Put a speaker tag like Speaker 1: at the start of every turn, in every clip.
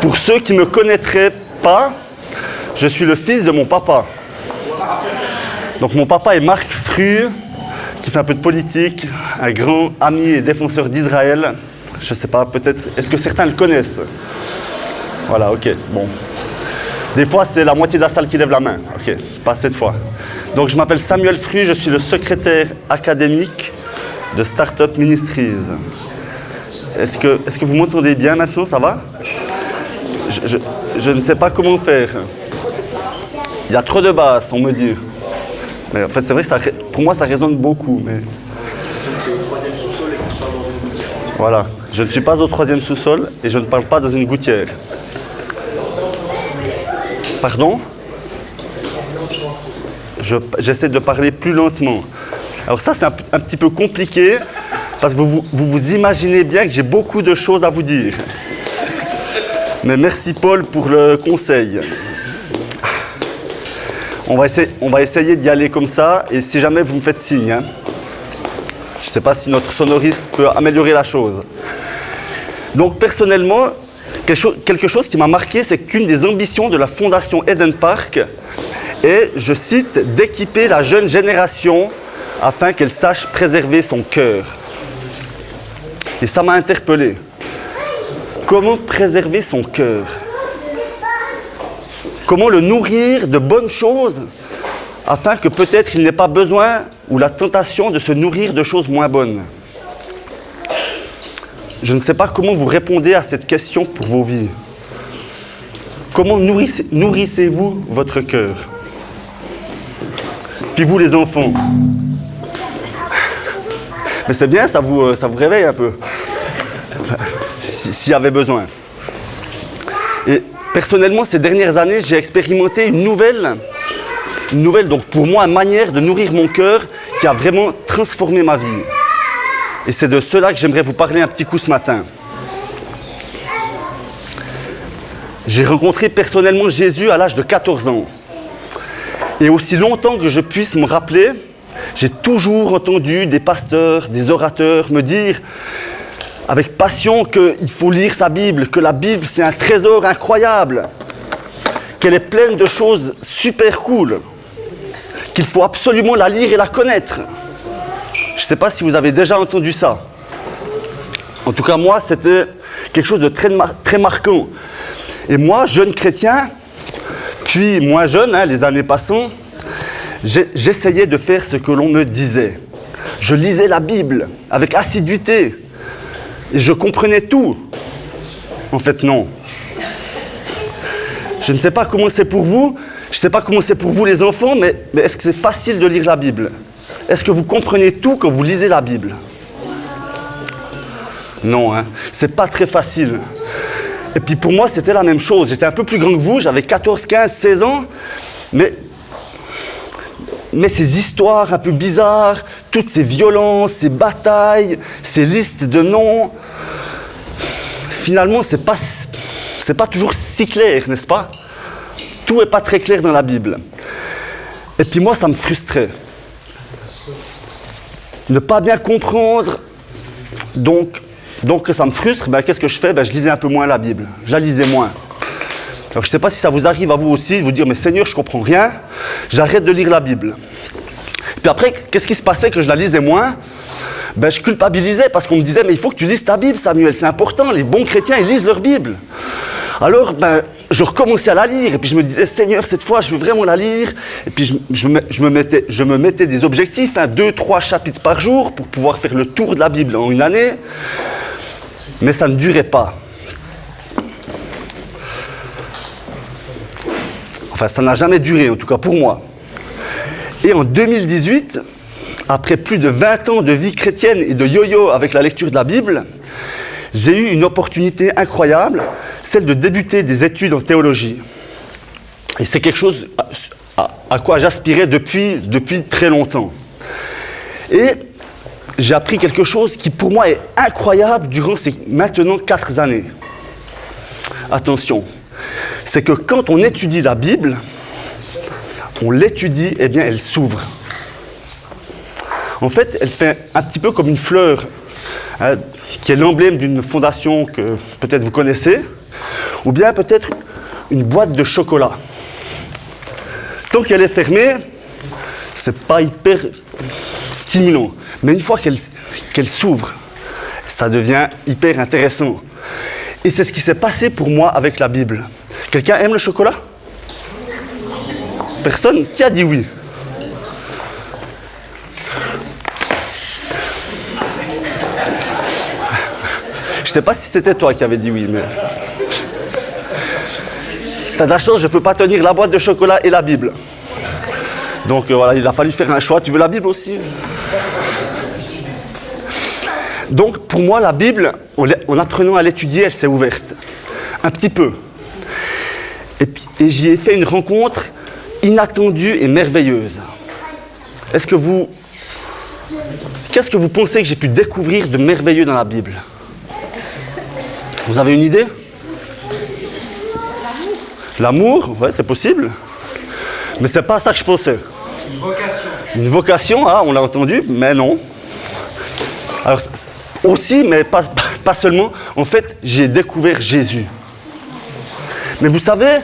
Speaker 1: Pour ceux qui ne me connaîtraient pas, je suis le fils de mon papa. Donc mon papa est Marc Fru, qui fait un peu de politique, un grand ami et défenseur d'Israël. Je ne sais pas, peut-être, est-ce que certains le connaissent? Voilà, ok, bon. Des fois, c'est la moitié de la salle qui lève la main. Ok, pas cette fois. Donc, je m'appelle Samuel Fru, je suis le secrétaire académique de Startup Ministries. Est-ce que vous m'entendez bien maintenant? Ça va? Je ne sais pas comment faire. Il y a trop de basses, on me dit. Mais en fait, c'est vrai que pour moi, ça résonne beaucoup. Mais... Voilà, je ne suis pas au 3e sous-sol et je ne parle pas dans une gouttière. Pardon? J'essaie de parler plus lentement. Alors ça, c'est un petit peu compliqué parce que vous imaginez bien que j'ai beaucoup de choses à vous dire. Mais merci Paul pour le conseil. On va essayer d'y aller comme ça et si jamais vous me faites signe. Hein. Je ne sais pas si notre sonoriste peut améliorer la chose. Donc personnellement, quelque chose qui m'a marqué, c'est qu'une des ambitions de la Fondation Eden Park est, je cite, d'équiper la jeune génération afin qu'elle sache préserver son cœur. Et ça m'a interpellé. Comment préserver son cœur? Comment le nourrir de bonnes choses afin que peut-être il n'ait pas besoin ou la tentation de se nourrir de choses moins bonnes? Je ne sais pas comment vous répondez à cette question pour vos vies. Comment nourrissez-vous votre cœur? Puis vous les enfants. Mais c'est bien, ça vous réveille un peu. S'il y avait besoin. Et personnellement, ces dernières années, j'ai expérimenté une nouvelle, donc pour moi, une manière de nourrir mon cœur qui a vraiment transformé ma vie. Et c'est de cela que j'aimerais vous parler un petit coup ce matin. J'ai rencontré personnellement Jésus à l'âge de 14 ans. Et aussi longtemps que je puisse me rappeler, j'ai toujours entendu des pasteurs, des orateurs me dire avec passion qu'il faut lire sa Bible, que la Bible c'est un trésor incroyable, qu'elle est pleine de choses super cool, qu'il faut absolument la lire et la connaître. Je ne sais pas si vous avez déjà entendu ça. En tout cas, moi, c'était quelque chose de très marquant. Et moi, jeune chrétien, puis moins jeune, les années passant, j'essayais de faire ce que l'on me disait. Je lisais la Bible avec assiduité et je comprenais tout. En fait, non. Je ne sais pas comment c'est pour vous, je ne sais pas comment c'est pour vous les enfants, mais est-ce que c'est facile de lire la Bible? Est-ce que vous comprenez tout quand vous lisez la Bible? Non, c'est pas très facile. Et puis pour moi, c'était la même chose. J'étais un peu plus grand que vous, j'avais 14, 15, 16 ans, mais ces histoires un peu bizarres, toutes ces violences, ces batailles, ces listes de noms, finalement, c'est pas toujours si clair, n'est-ce pas? Tout n'est pas très clair dans la Bible. Et puis moi, ça me frustrait. Ne pas bien comprendre, donc que ça me frustre, qu'est-ce que je fais? Je lisais un peu moins la Bible, je la lisais moins. Alors je ne sais pas si ça vous arrive à vous aussi, de vous dire, mais Seigneur, je ne comprends rien, j'arrête de lire la Bible. Puis après, qu'est-ce qui se passait que je la lisais moins? Je culpabilisais parce qu'on me disait, mais il faut que tu lises ta Bible, Samuel, c'est important, les bons chrétiens, ils lisent leur Bible. Alors, je recommençais à la lire, et puis je me disais, Seigneur, cette fois, je veux vraiment la lire. Et puis je me mettais des objectifs, 2-3 chapitres par jour, pour pouvoir faire le tour de la Bible en une année. Mais ça ne durait pas. Enfin, ça n'a jamais duré, en tout cas pour moi. Et en 2018, après plus de 20 ans de vie chrétienne et de yo-yo avec la lecture de la Bible, j'ai eu une opportunité incroyable, celle de débuter des études en théologie. Et c'est quelque chose à quoi j'aspirais depuis très longtemps. Et j'ai appris quelque chose qui pour moi est incroyable durant ces maintenant 4 années. Attention, c'est que quand on étudie la Bible, on l'étudie, eh bien elle s'ouvre. En fait, elle fait un petit peu comme une fleur, qui est l'emblème d'une fondation que peut-être vous connaissez. Ou bien peut-être une boîte de chocolat. Tant qu'elle est fermée, c'est pas hyper stimulant. Mais une fois qu'elle s'ouvre, ça devient hyper intéressant. Et c'est ce qui s'est passé pour moi avec la Bible. Quelqu'un aime le chocolat? Personne? Qui a dit oui? Je ne sais pas si c'était toi qui avais dit oui, mais... T'as de la chance, je ne peux pas tenir la boîte de chocolat et la Bible. Donc voilà, il a fallu faire un choix. Tu veux la Bible aussi? Donc pour moi, la Bible, en apprenant à l'étudier, elle s'est ouverte. Un petit peu. Et j'y ai fait une rencontre inattendue et merveilleuse. Qu'est-ce que vous pensez que j'ai pu découvrir de merveilleux dans la Bible? Vous avez une idée? L'amour, ouais, c'est possible. Mais c'est pas ça que je pensais.
Speaker 2: Une vocation.
Speaker 1: Une vocation, ah, on l'a entendu, mais non. Alors, aussi, mais pas seulement. En fait, j'ai découvert Jésus. Mais vous savez,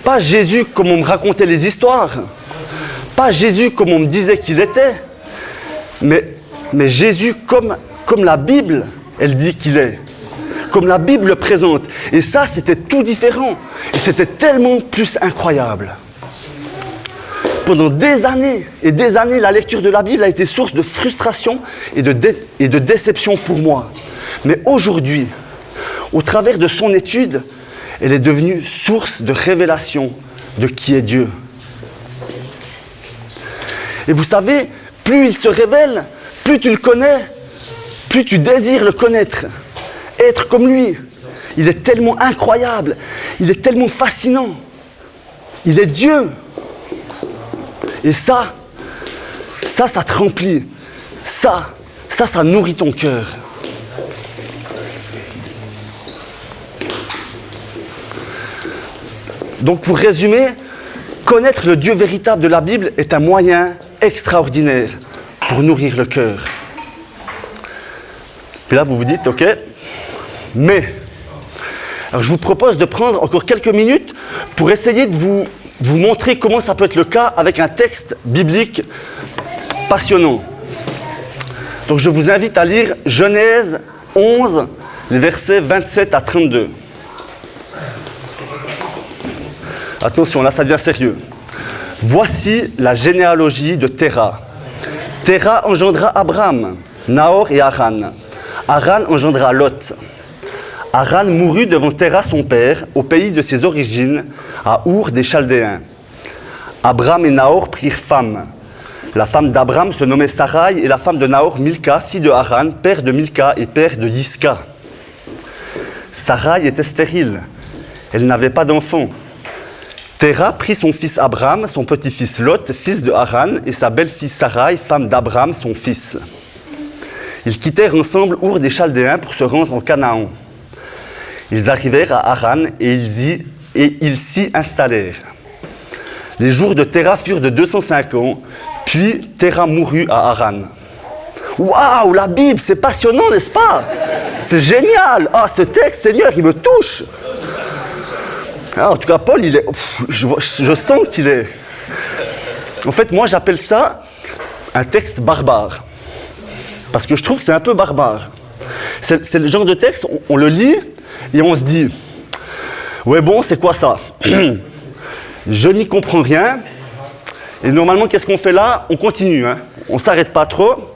Speaker 1: pas Jésus comme on me racontait les histoires. Pas Jésus comme on me disait qu'il était. Mais Jésus comme la Bible, elle dit qu'il est. Comme la Bible le présente. Et ça, c'était tout différent. Et c'était tellement plus incroyable. Pendant des années et des années, la lecture de la Bible a été source de frustration et de déception pour moi. Mais aujourd'hui, au travers de son étude, elle est devenue source de révélation de qui est Dieu. Et vous savez, plus il se révèle, plus tu le connais, plus tu désires le connaître. Être comme lui. Il est tellement incroyable. Il est tellement fascinant. Il est Dieu. Et ça te remplit. Ça nourrit ton cœur. Donc pour résumer, connaître le Dieu véritable de la Bible est un moyen extraordinaire pour nourrir le cœur. Puis là, vous vous dites, ok, mais... Alors je vous propose de prendre encore quelques minutes pour essayer de vous montrer comment ça peut être le cas avec un texte biblique passionnant. Donc je vous invite à lire Genèse 11, les versets 27 à 32. Attention, là ça devient sérieux. Voici la généalogie de Téra. Téra engendra Abram, Nahor et Haran. Haran engendra Lot. Haran mourut devant Téra son père, au pays de ses origines, à Our des Chaldéens. Abram et Nahor prirent femme. La femme d'Abram se nommait Sarai et la femme de Nahor Milka, fille de Haran, père de Milka et père de Yiska. Sarai était stérile. Elle n'avait pas d'enfant. Téra prit son fils Abram, son petit-fils Lot, fils de Haran, et sa belle-fille Sarai, femme d'Abram, son fils. Ils quittèrent ensemble Our des Chaldéens pour se rendre en Canaan. Ils arrivèrent à Haran et ils s'y installèrent. Les jours de Téra furent de 205 ans, puis Téra mourut à Haran. Waouh, la Bible, c'est passionnant, n'est-ce pas? C'est génial! Ah, ce texte, Seigneur, il me touche! Ah, en tout cas, Paul, il est... je sens qu'il est... En fait, moi, j'appelle ça un texte barbare. Parce que je trouve que c'est un peu barbare. C'est le genre de texte, on le lit... Et on se dit, ouais bon, c'est quoi ça? Je n'y comprends rien. Et normalement, qu'est-ce qu'on fait là? On continue, hein. On ne s'arrête pas trop.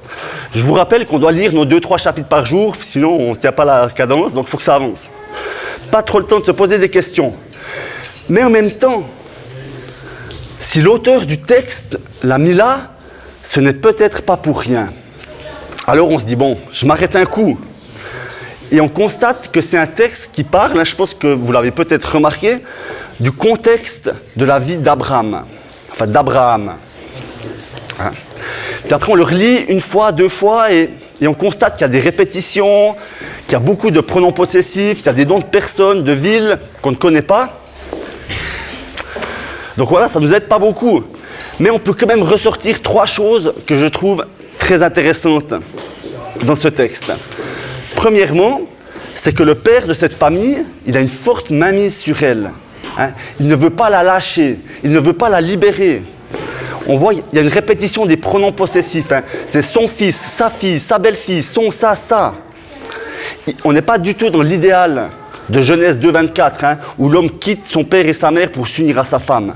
Speaker 1: Je vous rappelle qu'on doit lire nos 2-3 chapitres par jour, sinon on ne tient pas la cadence, donc il faut que ça avance. Pas trop le temps de se poser des questions. Mais en même temps, si l'auteur du texte l'a mis là, ce n'est peut-être pas pour rien. Alors on se dit, bon, je m'arrête un coup. Et on constate que c'est un texte qui parle, je pense que vous l'avez peut-être remarqué, du contexte de la vie d'Abraham. Enfin, d'Abraham. Hein? Puis après, on le relit une fois, 2 fois, et on constate qu'il y a des répétitions, qu'il y a beaucoup de pronoms possessifs, qu'il y a des noms de personnes, de villes qu'on ne connaît pas. Donc voilà, ça ne nous aide pas beaucoup. Mais on peut quand même ressortir 3 choses que je trouve très intéressantes dans ce texte. Premièrement, c'est que le père de cette famille, il a une forte mainmise sur elle. Hein. Il ne veut pas la lâcher, il ne veut pas la libérer. On voit, il y a une répétition des pronoms possessifs. Hein. C'est son fils, sa fille, sa belle-fille, son ça, ça. On n'est pas du tout dans l'idéal de Genèse 2,24, hein, où l'homme quitte son père et sa mère pour s'unir à sa femme.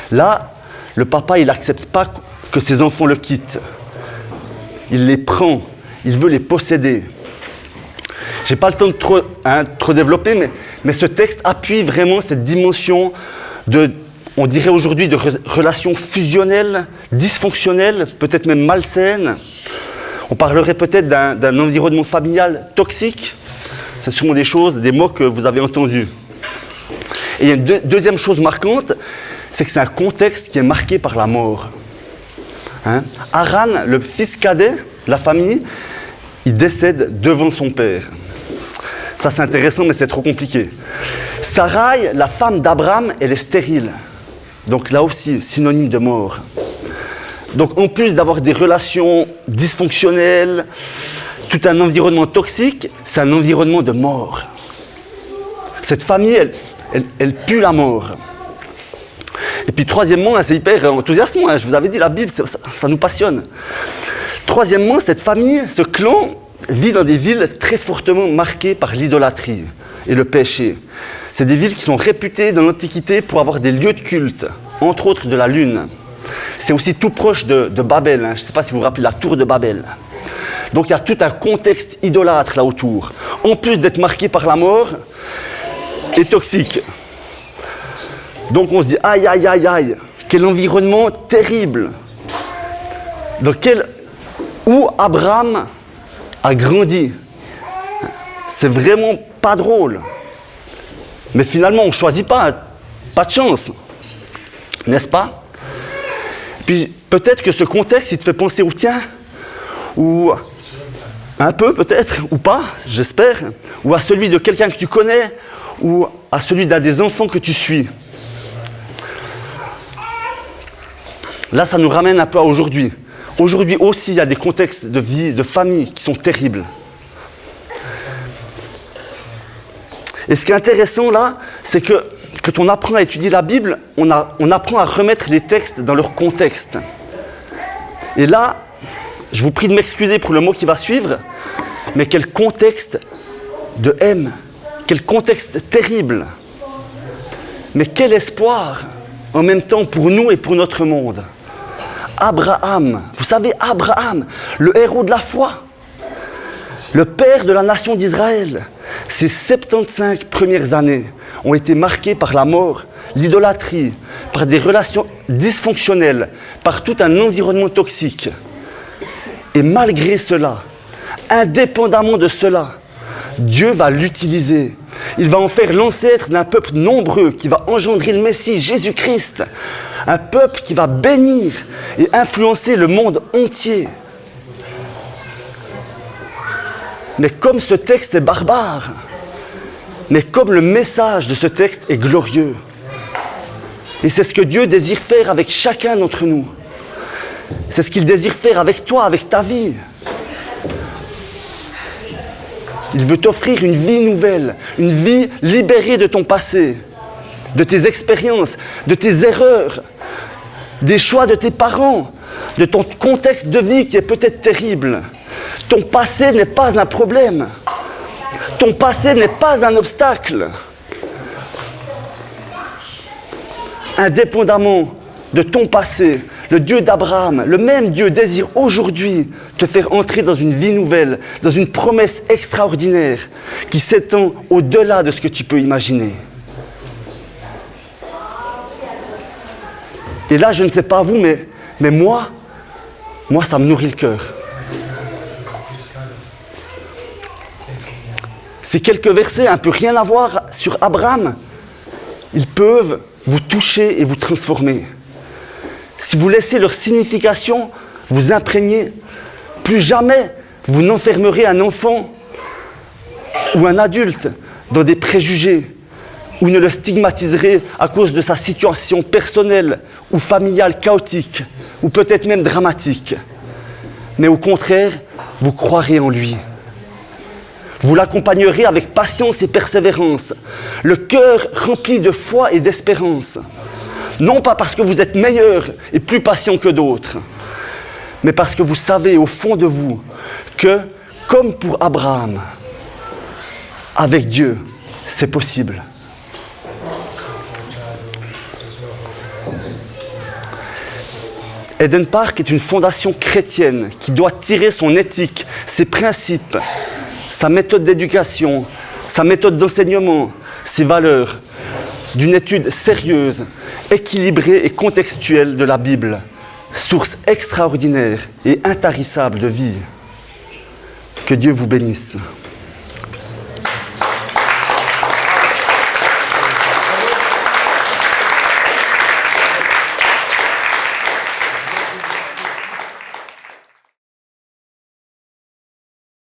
Speaker 1: Là, le papa, il n'accepte pas que ses enfants le quittent. Il les prend, il veut les posséder. Je n'ai pas le temps de trop développer, mais ce texte appuie vraiment cette dimension de, on dirait aujourd'hui, de relations fusionnelles, dysfonctionnelles, peut-être même malsaines. On parlerait peut-être d'un environnement familial toxique. C'est sûrement des mots que vous avez entendus. Et il y a une deuxième chose marquante, c'est que c'est un contexte qui est marqué par la mort. Hein? Haran, le fils cadet de la famille, il décède devant son père. Ça c'est intéressant, mais c'est trop compliqué. Sarai, la femme d'Abraham, elle est stérile. Donc là aussi, synonyme de mort. Donc en plus d'avoir des relations dysfonctionnelles, tout un environnement toxique, c'est un environnement de mort. Cette famille, elle pue la mort. Et puis troisièmement, c'est hyper enthousiasmant, je vous avais dit, la Bible, ça nous passionne. Troisièmement, cette famille, ce clan, vit dans des villes très fortement marquées par l'idolâtrie et le péché. C'est des villes qui sont réputées dans l'Antiquité pour avoir des lieux de culte, entre autres de la Lune. C'est aussi tout proche de Babel, hein. Je ne sais pas si vous vous rappelez la tour de Babel. Donc il y a tout un contexte idolâtre là autour. En plus d'être marqué par la mort et toxique. Donc on se dit, aïe, aïe, aïe, aïe, quel environnement terrible. Où Abraham a grandi. C'est vraiment pas drôle. Mais finalement, on ne choisit pas de chance. N'est-ce pas? Puis peut-être que ce contexte, il te fait penser au tien, ou un peu peut-être, ou pas, j'espère, ou à celui de quelqu'un que tu connais, ou à celui d'un des enfants que tu suis. Là, ça nous ramène un peu à aujourd'hui. Aujourd'hui aussi, il y a des contextes de vie, de famille qui sont terribles. Et ce qui est intéressant là, c'est que quand on apprend à étudier la Bible, on apprend à remettre les textes dans leur contexte. Et là, je vous prie de m'excuser pour le mot qui va suivre, mais quel contexte de haine, quel contexte terrible. Mais quel espoir en même temps pour nous et pour notre monde. Abraham, vous savez Abraham, le héros de la foi, le père de la nation d'Israël. Ses 75 premières années ont été marquées par la mort, l'idolâtrie, par des relations dysfonctionnelles, par tout un environnement toxique. Et malgré cela, indépendamment de cela, Dieu va l'utiliser. Il va en faire l'ancêtre d'un peuple nombreux qui va engendrer le Messie, Jésus-Christ. Un peuple qui va bénir et influencer le monde entier. Mais comme ce texte est barbare, mais comme le message de ce texte est glorieux. Et c'est ce que Dieu désire faire avec chacun d'entre nous. C'est ce qu'il désire faire avec toi, avec ta vie. Il veut t'offrir une vie nouvelle, une vie libérée de ton passé, de tes expériences, de tes erreurs, des choix de tes parents, de ton contexte de vie qui est peut-être terrible. Ton passé n'est pas un problème. Ton passé n'est pas un obstacle. Indépendamment de ton passé, le Dieu d'Abraham, le même Dieu désire aujourd'hui te faire entrer dans une vie nouvelle, dans une promesse extraordinaire qui s'étend au-delà de ce que tu peux imaginer. Et là, je ne sais pas vous, mais moi, ça me nourrit le cœur. Ces quelques versets, un peu rien à voir sur Abraham, ils peuvent vous toucher et vous transformer. Si vous laissez leur signification vous imprégner, plus jamais vous n'enfermerez un enfant ou un adulte dans des préjugés ou ne le stigmatiserez à cause de sa situation personnelle ou familiale chaotique ou peut-être même dramatique. Mais au contraire, vous croirez en lui. Vous l'accompagnerez avec patience et persévérance, le cœur rempli de foi et d'espérance. Non pas parce que vous êtes meilleur et plus patient que d'autres, mais parce que vous savez au fond de vous que, comme pour Abraham, avec Dieu, c'est possible. Eden Park est une fondation chrétienne qui doit tirer son éthique, ses principes, sa méthode d'éducation, sa méthode d'enseignement, ses valeurs, d'une étude sérieuse, équilibrée et contextuelle de la Bible, source extraordinaire et intarissable de vie. Que Dieu vous bénisse.